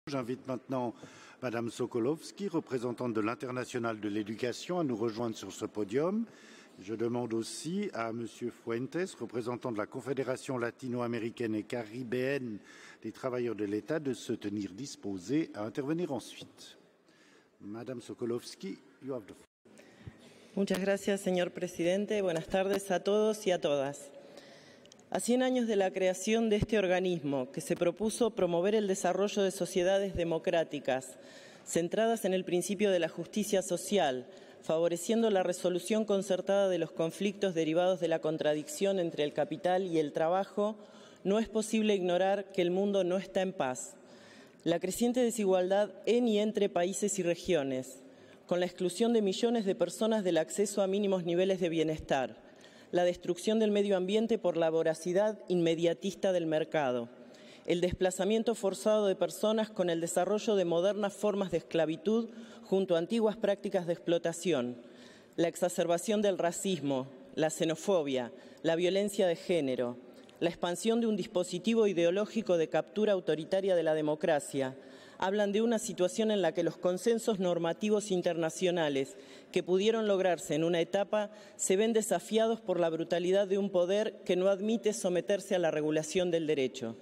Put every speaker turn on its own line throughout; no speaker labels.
J'invite maintenant Madame Sokolovski, représentante de l'Internationale de l'éducation, à nous rejoindre sur ce podium. Je demande aussi à Monsieur Fuentes, représentant de la Confédération latino-américaine et caribéenne des travailleurs de l'État, de se tenir disposé à intervenir ensuite. Madame Sokolovski, you have the floor.
Muchas gracias, señor presidente. Buenas tardes a todos y a todas. A 100 años de la creación de este organismo, que se propuso promover el desarrollo de sociedades democráticas, centradas en el principio de la justicia social, favoreciendo la resolución concertada de los conflictos derivados de la contradicción entre el capital y el trabajo, no es posible ignorar que el mundo no está en paz. La creciente desigualdad en y entre países y regiones, con la exclusión de millones de personas del acceso a mínimos niveles de bienestar, la destrucción del medio ambiente por la voracidad inmediatista del mercado, el desplazamiento forzado de personas con el desarrollo de modernas formas de esclavitud junto a antiguas prácticas de explotación, la exacerbación del racismo, la xenofobia, la violencia de género, la expansión de un dispositivo ideológico de captura autoritaria de la democracia, hablan de una situación en la que los consensos normativos internacionales que pudieron lograrse en una etapa se ven desafiados por la brutalidad de un poder que no admite someterse a la regulación del derecho.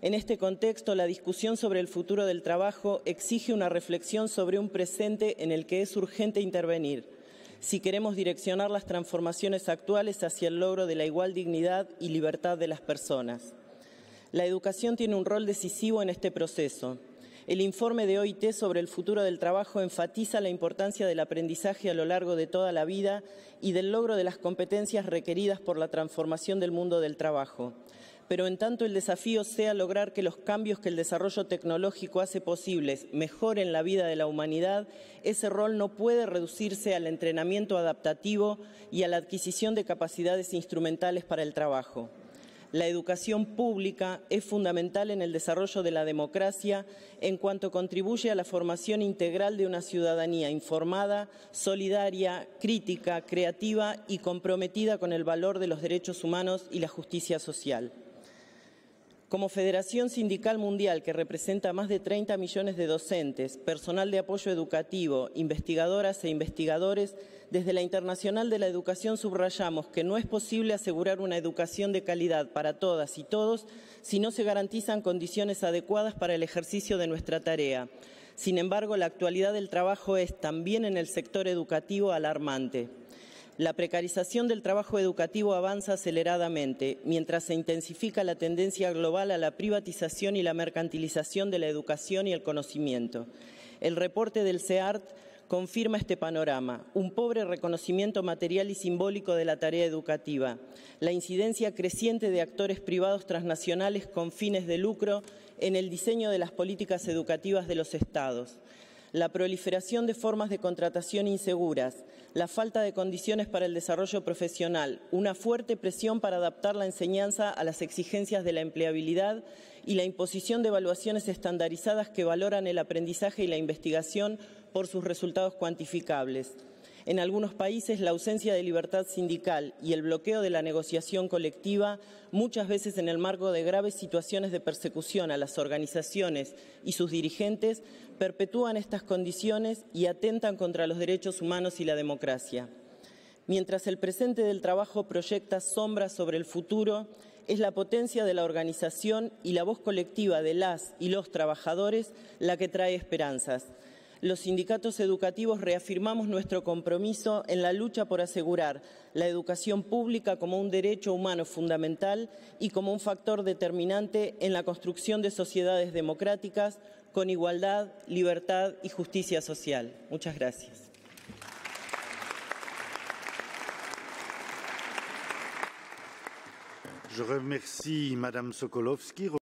En este contexto, la discusión sobre el futuro del trabajo exige una reflexión sobre un presente en el que es urgente intervenir, si queremos direccionar las transformaciones actuales hacia el logro de la igual dignidad y libertad de las personas. La educación tiene un rol decisivo en este proceso. El informe de OIT sobre el futuro del trabajo enfatiza la importancia del aprendizaje a lo largo de toda la vida y del logro de las competencias requeridas por la transformación del mundo del trabajo. Pero en tanto el desafío sea lograr que los cambios que el desarrollo tecnológico hace posibles mejoren la vida de la humanidad, ese rol no puede reducirse al entrenamiento adaptativo y a la adquisición de capacidades instrumentales para el trabajo. La educación pública es fundamental en el desarrollo de la democracia en cuanto contribuye a la formación integral de una ciudadanía informada, solidaria, crítica, creativa y comprometida con el valor de los derechos humanos y la justicia social. Como Federación Sindical Mundial, que representa a más de 30 millones de docentes, personal de apoyo educativo, investigadoras e investigadores, desde la Internacional de la Educación subrayamos que no es posible asegurar una educación de calidad para todas y todos si no se garantizan condiciones adecuadas para el ejercicio de nuestra tarea. Sin embargo, la actualidad del trabajo es, también en el sector educativo, alarmante. La precarización del trabajo educativo avanza aceleradamente, mientras se intensifica la tendencia global a la privatización y la mercantilización de la educación y el conocimiento. El reporte del CEART confirma este panorama, un pobre reconocimiento material y simbólico de la tarea educativa, la incidencia creciente de actores privados transnacionales con fines de lucro en el diseño de las políticas educativas de los Estados, la proliferación de formas de contratación inseguras, la falta de condiciones para el desarrollo profesional, una fuerte presión para adaptar la enseñanza a las exigencias de la empleabilidad y la imposición de evaluaciones estandarizadas que valoran el aprendizaje y la investigación por sus resultados cuantificables. En algunos países, la ausencia de libertad sindical y el bloqueo de la negociación colectiva, muchas veces en el marco de graves situaciones de persecución a las organizaciones y sus dirigentes, perpetúan estas condiciones y atentan contra los derechos humanos y la democracia. Mientras el presente del trabajo proyecta sombras sobre el futuro, es la potencia de la organización y la voz colectiva de las y los trabajadores la que trae esperanzas. Los sindicatos educativos reafirmamos nuestro compromiso en la lucha por asegurar la educación pública como un derecho humano fundamental y como un factor determinante en la construcción de sociedades democráticas con igualdad, libertad y justicia social. Muchas gracias.
Je remercie Madame Sokolovski.